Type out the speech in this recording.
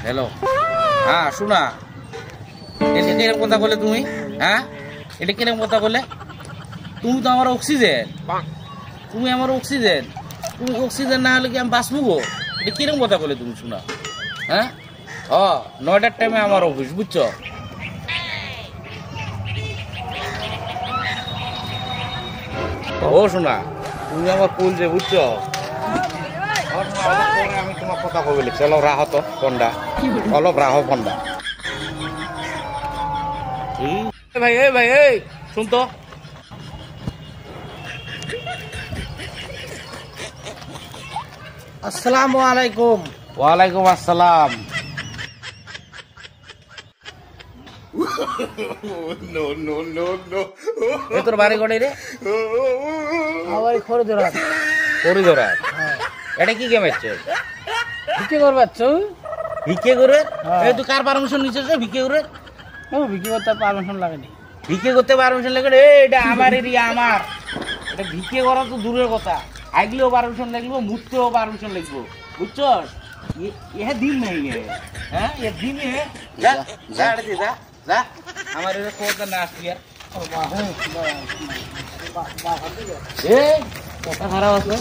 Hello, হ্যাঁ শোনা, এটা কিরকম কথা বলে তুমি? হ্যাঁ, এটা কিরকম কথা বলে? তুমি তো আমার অক্সিজেন, তুমি আমার অক্সিজেন, তুমি অক্সিজেন না হলে কি আমি বাঁচবো গো? এটা কিরকম কথা বলে তুমি শোনা? হ্যাঁ, 9টার টাইমে আমার অফিস, বুঝছো? ও শোনা, তুমি আমার কুল যে, বুঝছো? আমি তোমার কথা কবে লিখছি, অলপ রাহ তো ফোনটা, অলপ রাহ ফোনটা। ভাই এই ভাই এই শুন তো, আসসালামু আলাইকুম। ওয়ালাইকুম আসসালাম। তোর বাড়ি কটাই রে? আমার খড় ধরা করিদরা। এটা কি গেম হচ্ছে? ভিক্ষে করবার ভিক্ষে করে? হ্যাঁ। এই তুই কার পারমিশন নিচ্ছিস রে ভিক্ষে করে? ভিক্ষে করতে পারমিশন লাগেনি। ভিক্ষে করতে পারমিশন লাগে? এটা আমার এরিয়া, আমার। এটা ভিক্ষে করা তো দূরের কথা, আইগলেও পারমিশন লাগবো, মুততেও পারমিশন লাগবো, বুঝছো? এ দিন নাই গে, হ্যাঁ এ দিন যা যা যা যা, আমার এটা খবরদার না আসবি আর। কথা খারাপ আছে।